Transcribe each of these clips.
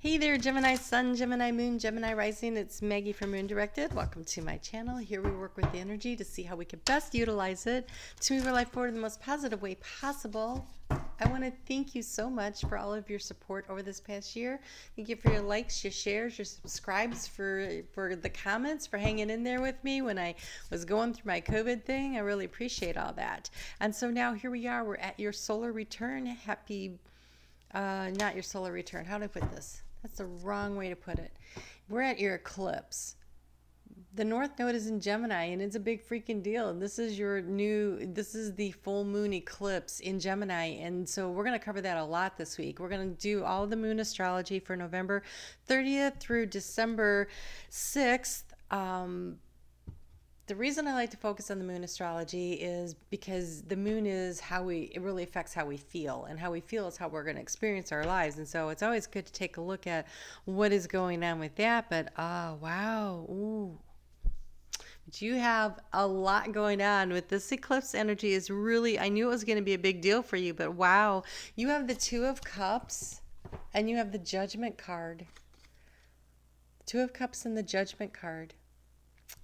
Hey there, Gemini Sun, Gemini Moon, Gemini Rising. It's Maggie from Moon Directed. Welcome to my channel. Here we work with the energy to see how we can best utilize it to move our life forward in the most positive way possible. I want to thank you so much for all of your support over this past year. Thank you for your likes, your shares, your subscribes, for the comments, for hanging in there with me when I was going through my COVID thing. I really appreciate all that. And so now here we are. We're at your solar return. Happy, not your solar return. How do I put this? That's the wrong way to put it. We're at your eclipse. The North Node is in Gemini, and it's a big freaking deal. And this is this is the full moon eclipse in Gemini. And so we're going to cover that a lot this week. We're going to do all the moon astrology for November 30th through December 6th. The reason I like to focus on the moon astrology is because the moon is it really affects how we feel, and how we feel is how we're going to experience our lives. And so it's always good to take a look at what is going on with that. But wow, ooh. But you have a lot going on with this eclipse energy. Is really, I knew it was going to be a big deal for you, but wow, you have the Two of Cups and you have the Judgment card. Two of Cups and the Judgment card.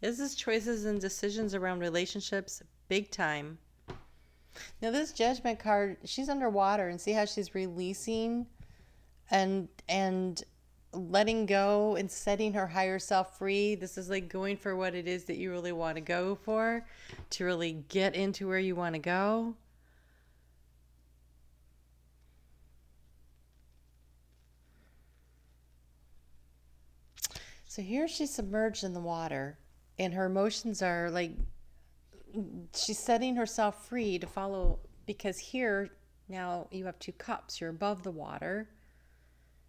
This is choices and decisions around relationships, big time. Now this Judgment card, she's underwater, and see how she's releasing and letting go and setting her higher self free. This is like going for what it is that you really want to go for, to really get into where you want to go. So here she's submerged in the water, and her emotions are like, she's setting herself free to follow, because here now you have two cups. You're above the water.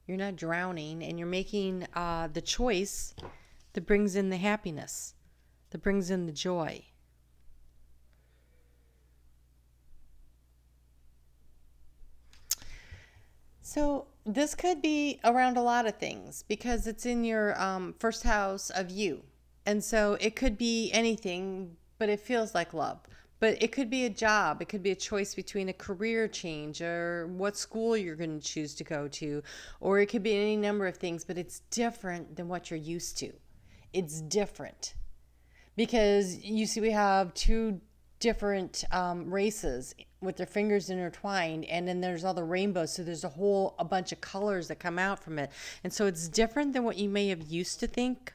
You're not drowning, and you're making the choice that brings in the happiness, that brings in the joy. So this could be around a lot of things, because it's in your first house of you. And so it could be anything, but it feels like love. But it could be a job. It could be a choice between a career change or what school you're going to choose to go to. Or it could be any number of things, but it's different than what you're used to. It's different. Because you see, we have two different races with their fingers intertwined, and then there's all the rainbows, so there's a bunch of colors that come out from it. And so it's different than what you may have used to think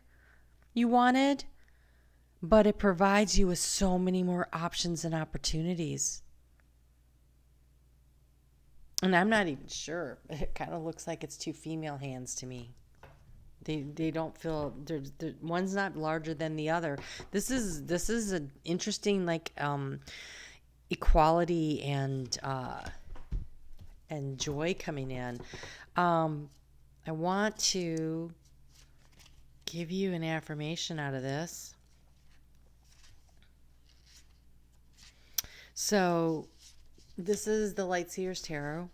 you wanted, but it provides you with so many more options and opportunities. And I'm not even sure. It kind of looks like it's two female hands to me. They don't feel, one's not larger than the other. This is an interesting, like, equality and joy coming in. I want to give you an affirmation out of this. So this is the Light Seers Tarot.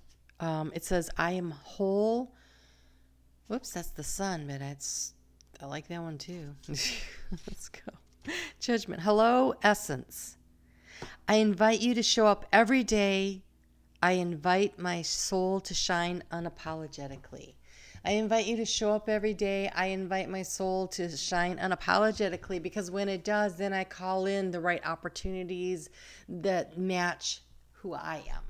It says, I am whole. Whoops, that's the sun, but I like that one too. Let's go. Judgment. Hello, Essence. I invite you to show up every day. I invite my soul to shine unapologetically. I invite you to show up every day. I invite my soul to shine unapologetically, because when it does, then I call in the right opportunities that match who I am.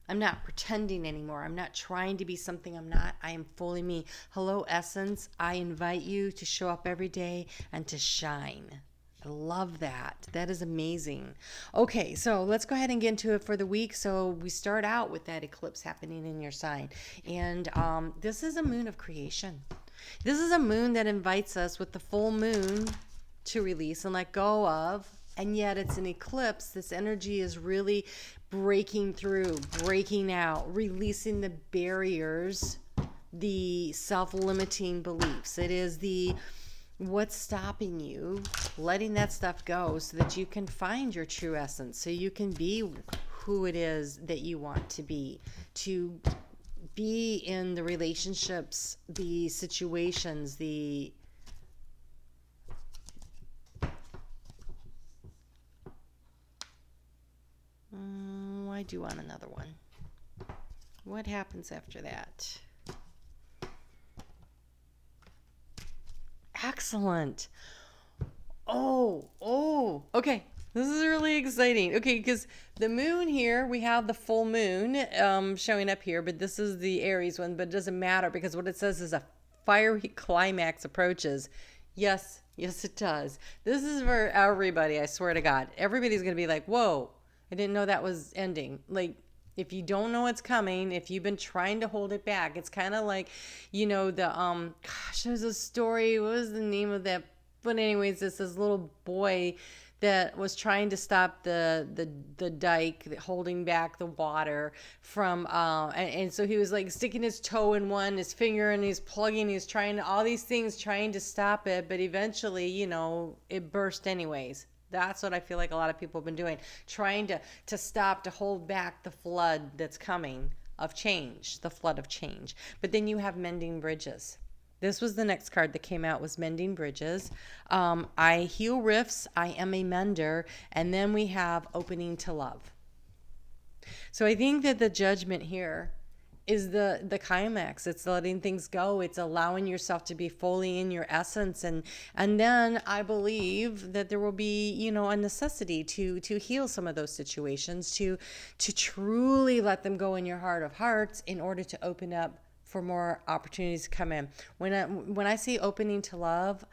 I'm not pretending anymore. I'm not trying to be something I'm not. I am fully me. Hello, Essence. I invite you to show up every day and to shine. I love that. That is amazing. Okay, so let's go ahead and get into it for the week. So we start out with that eclipse happening in your sign. And this is a moon of creation. This is a moon that invites us with the full moon to release and let go of. And yet it's an eclipse. This energy is really breaking through, breaking out, releasing the barriers, the self-limiting beliefs. It is what's stopping you, letting that stuff go so that you can find your true essence, so you can be who it is that you want to be in the relationships, the situations, I do want another one. What happens after that? Excellent. Okay. This is really exciting. Okay, because the moon here, we have the full moon showing up here, but this is the Aries one, but it doesn't matter because what it says is a fiery climax approaches. Yes, it does. This is for everybody, I swear to God. Everybody's going to be like, whoa, I didn't know that was ending. Like, if you don't know what's coming, if you've been trying to hold it back, it's kind of like, there's a story. What was the name of that? But anyways, it's this little boy that was trying to stop the dike holding back the water from and so he was like sticking his toe in one, his finger, and he's plugging, he's trying all these things trying to stop it, but eventually it burst anyways. That's what I feel like a lot of people have been doing, trying to stop, to hold back the flood that's coming of change, the flood of change. But then you have mending bridges. This was the next card that came out, was mending bridges. I heal rifts. I am a mender. And then we have opening to love. So I think that the judgment here is the climax. It's letting things go. It's allowing yourself to be fully in your essence. And then I believe that there will be, a necessity to heal some of those situations, to truly let them go in your heart of hearts in order to open up for more opportunities to come in. When I say opening to love,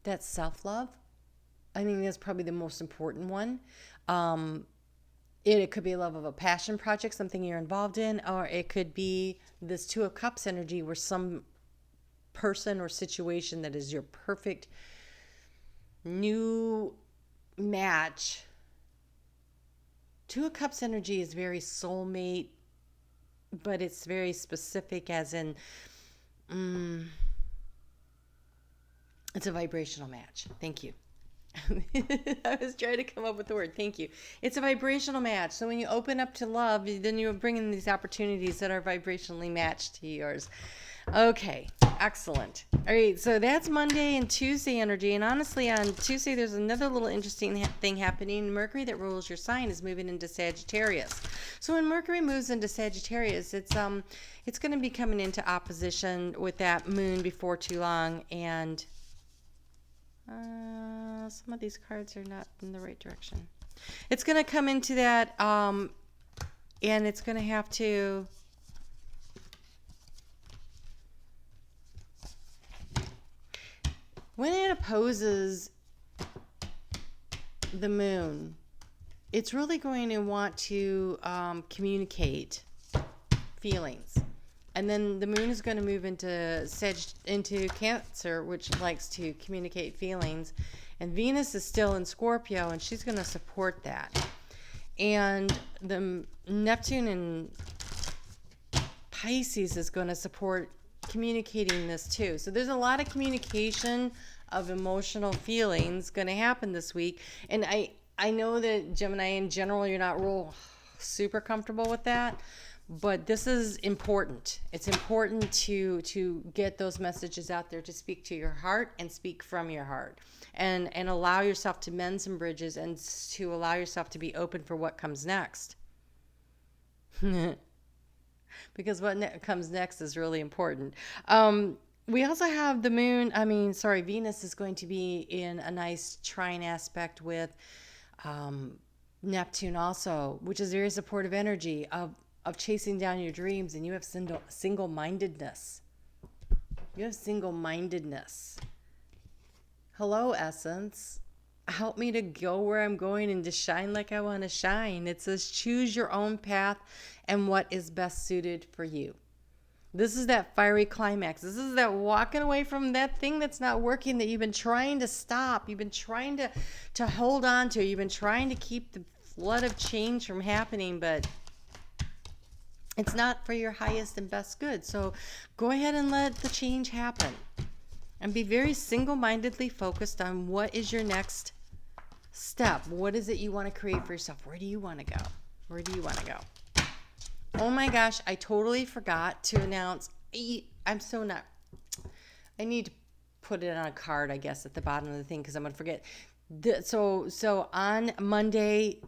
that's self-love. I think that's probably the most important one. It could be love of a passion project, something you're involved in, or it could be this Two of Cups energy where some person or situation that is your perfect new match. Two of Cups energy is very soulmate, but it's very specific, as in it's a vibrational match. Thank you. I was trying to come up with the word. Thank you. It's a vibrational match. So when you open up to love, then you bring in these opportunities that are vibrationally matched to yours. Okay, excellent. All right, so that's Monday and Tuesday energy. And honestly, on Tuesday, there's another little interesting thing happening. Mercury, that rules your sign, is moving into Sagittarius. So when Mercury moves into Sagittarius, it's going to be coming into opposition with that moon before too long. And some of these cards are not in the right direction. It's going to come into that, and it's going to have to... When it opposes the moon, it's really going to want to communicate feelings. And then the moon is going to move into Cancer, which likes to communicate feelings. And Venus is still in Scorpio, and she's going to support that. And the Neptune in Pisces is going to support communicating this too. So there's a lot of communication of emotional feelings going to happen this week. And I know that Gemini in general, you're not real super comfortable with that, but this is important. It's important to get those messages out there, to speak to your heart and speak from your heart, and allow yourself to mend some bridges, and to allow yourself to be open for what comes next. Because what comes next is really important. We also have the Venus is going to be in a nice trine aspect with Neptune also, which is very supportive energy of chasing down your dreams. And you have single-mindedness. You have single-mindedness. Hello, Essence. Help me to go where I'm going and to shine like I want to shine. It says choose your own path and what is best suited for you. This is that fiery climax. This is that walking away from that thing that's not working, that you've been trying to stop. You've been trying to hold on to. You've been trying to keep the flood of change from happening, but it's not for your highest and best good. So go ahead and let the change happen. And be very single-mindedly focused on what is your next step. What is it you want to create for yourself? Where do you want to go? Where do you want to go? Oh my gosh, I totally forgot to announce. I need to put it on a card, I guess, at the bottom of the thing, because I'm going to forget. So on Monday,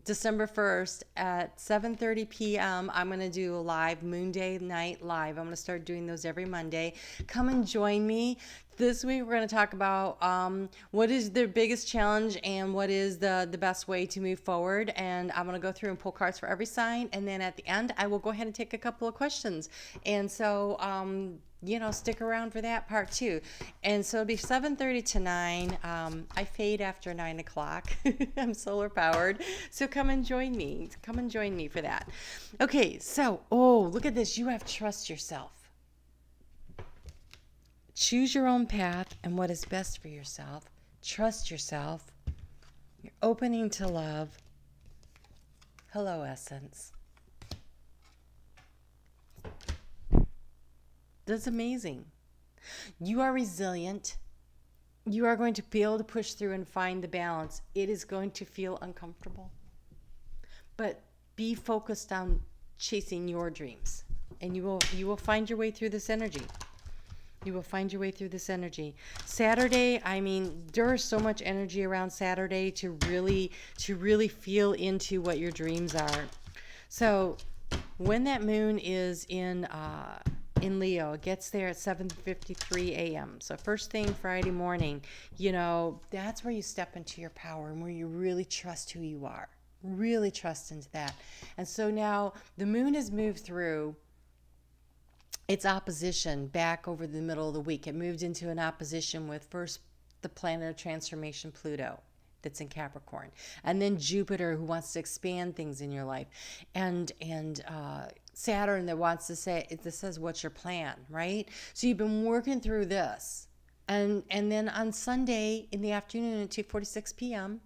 December 1st at 7:30 p.m. I'm going to do a live Moon Day night live. I'm going to start doing those every Monday. Come and join me. This week we're going to talk about what is the biggest challenge and what is the best way to move forward. And I'm going to go through and pull cards for every sign. And then at the end, I will go ahead and take a couple of questions. And so, stick around for that part too. And so it'll be 7:30 to 9. I fade after 9 o'clock. I'm solar powered. So come and join me. Come and join me for that. Okay, so, look at this. You have to trust yourself. Choose your own path and what is best for yourself. Trust yourself. You're opening to love. Hello, Essence. That's amazing. You are resilient. You are going to be able to push through and find the balance. It is going to feel uncomfortable. But be focused on chasing your dreams. And you will find your way through this energy. You will find your way through this energy. Saturday, there is so much energy around Saturday to really feel into what your dreams are. So when that moon is in Leo, it gets there at 7:53 a.m. So first thing Friday morning, that's where you step into your power and where you really trust who you are. Really trust into that. And so now the moon has moved through its opposition back over the middle of the week. It moved into an opposition with first the planet of transformation, Pluto, that's in Capricorn, and then Jupiter, who wants to expand things in your life, and Saturn, that wants to say, this says, what's your plan, right? So you've been working through this, and then on Sunday in the afternoon at 2:46 p.m.,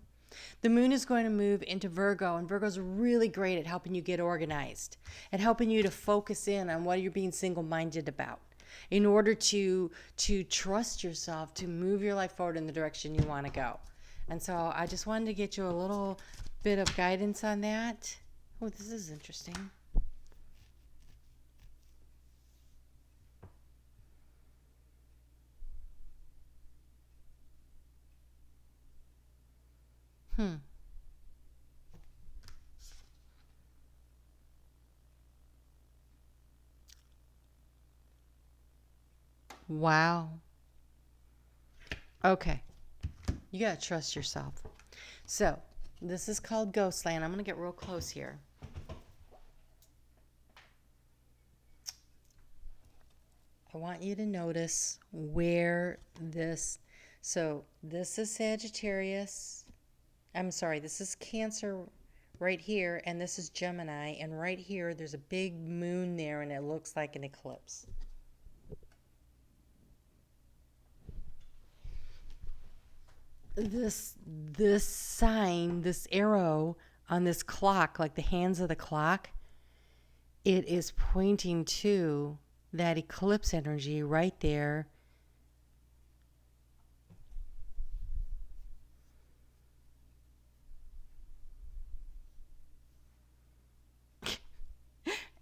the moon is going to move into Virgo, and Virgo's really great at helping you get organized and helping you to focus in on what you're being single-minded about in order to trust yourself to move your life forward in the direction you want to go. And so I just wanted to get you a little bit of guidance on that. Oh, this is interesting. Wow. Okay. You got to trust yourself. So this is called Ghostland. I'm going to get real close here. I want you to notice where this is Sagittarius. I'm sorry, this is Cancer right here, and this is Gemini, and right here there's a big moon there, and it looks like an eclipse. This sign, this arrow on this clock, like the hands of the clock, it is pointing to that eclipse energy right there.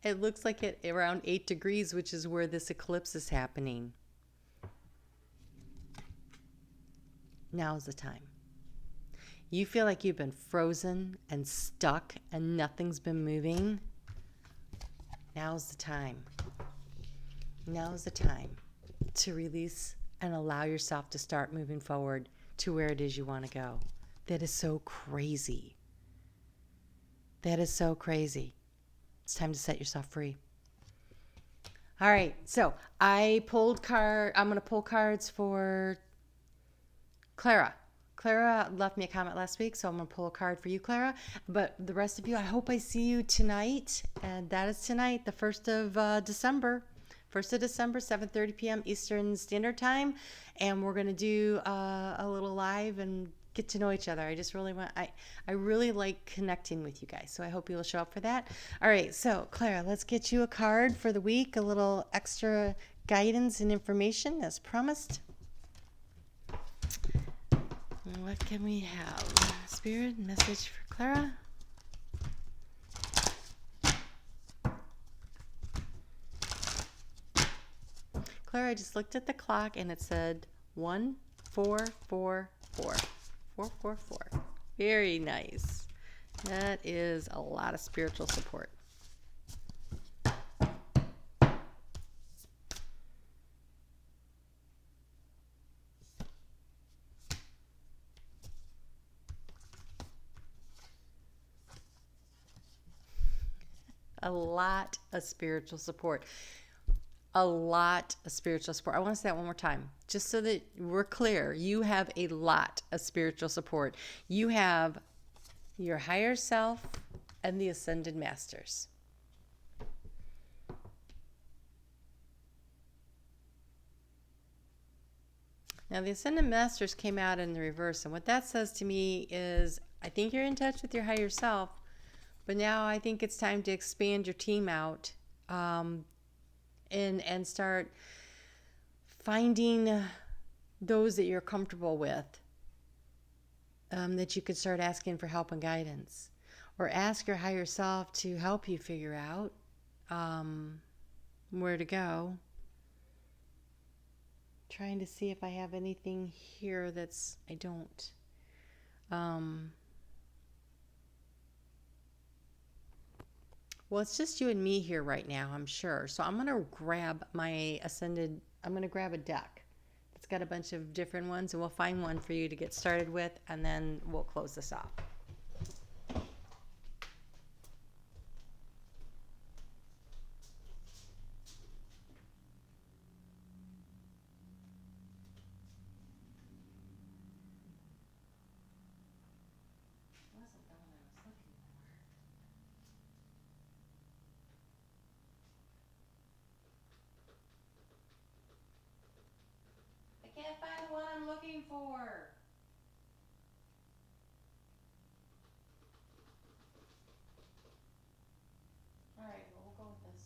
It looks like it around 8 degrees, which is where this eclipse is happening. Now's the time. You feel like you've been frozen and stuck and nothing's been moving. Now's the time. Now's the time to release and allow yourself to start moving forward to where it is you want to go. That is so crazy. That is so crazy. It's time to set yourself free. All right, so I'm going to pull cards for Clara. Clara left me a comment last week, so I'm going to pull a card for you, Clara. But the rest of you, I hope I see you tonight. And that is tonight, the 1st of December. 1st of December, 7:30 p.m. Eastern Standard Time. And we're going to do a little live and get to know each other. I really like connecting with you guys. So I hope you'll show up for that. All right, so Clara, let's get you a card for the week, a little extra guidance and information as promised. What can we have? Spirit message for Clara. Clara, I just looked at the clock and it said 1444. 444. Very nice. That is a lot of spiritual support. A lot of spiritual support. A lot of spiritual support. I want to say that one more time, just so that we're clear. You have a lot of spiritual support. You have your higher self and the Ascended Masters. Now, the Ascendant Masters came out in the reverse, and what that says to me is I think you're in touch with your higher self, but now I think it's time to expand your team out and start finding those that you're comfortable with, that you could start asking for help and guidance, or ask your higher self to help you figure out where to go. Trying to see if I have anything here that's, I don't. Well, it's just you and me here right now, I'm sure. So I'm going to grab my Ascended, I'm going to grab a deck. It's got a bunch of different ones, and we'll find one for you to get started with, and then we'll close this off. I can't find the one I'm looking for. All right, well, we'll go with this.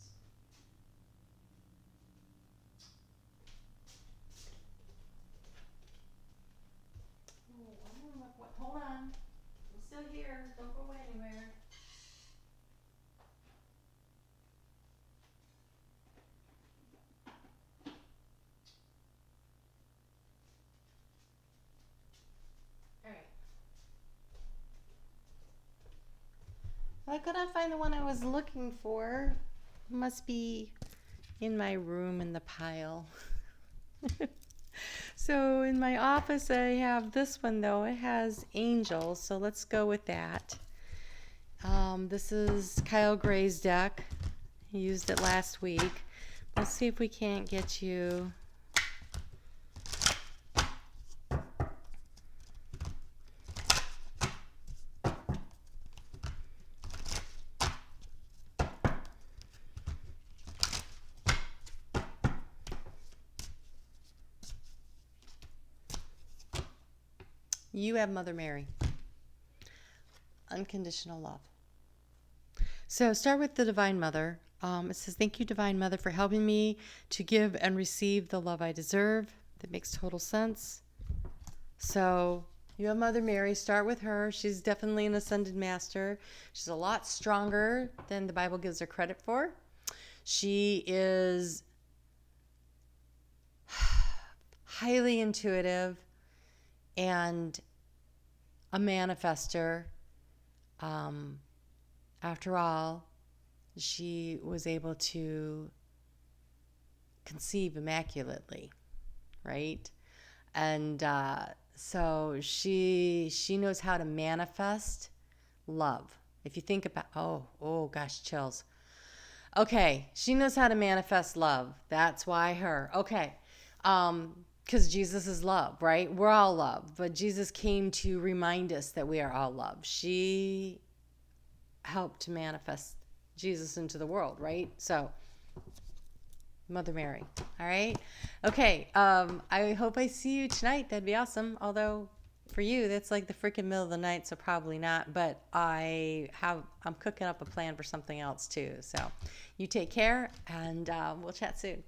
Oh, I don't know what. Hold on. I'm still here. Don't go anywhere. All right. I could not find the one I was looking for. Must be in my room in the pile. So in my office I have this one though. It has angels, so let's go with that. This is Kyle Gray's deck. He used it last week. Let's see if we can't get you. You have Mother Mary. Unconditional love. So start with the Divine Mother. It says, thank you, Divine Mother, for helping me to give and receive the love I deserve. That makes total sense. So you have Mother Mary. Start with her. She's definitely an Ascended Master. She's a lot stronger than the Bible gives her credit for. She is highly intuitive and a manifester. After all, she was able to conceive immaculately, right? And so she knows how to manifest love. If you think about, oh gosh, chills. Okay, she knows how to manifest love. That's why her. Okay, because Jesus is love, right? We're all love, but Jesus came to remind us that we are all love. She helped to manifest Jesus into the world, right? So, Mother Mary, all right? Okay, I hope I see you tonight. That'd be awesome. Although, for you, that's like the freaking middle of the night, so probably not. But I'm cooking up a plan for something else too. So, you take care, and we'll chat soon.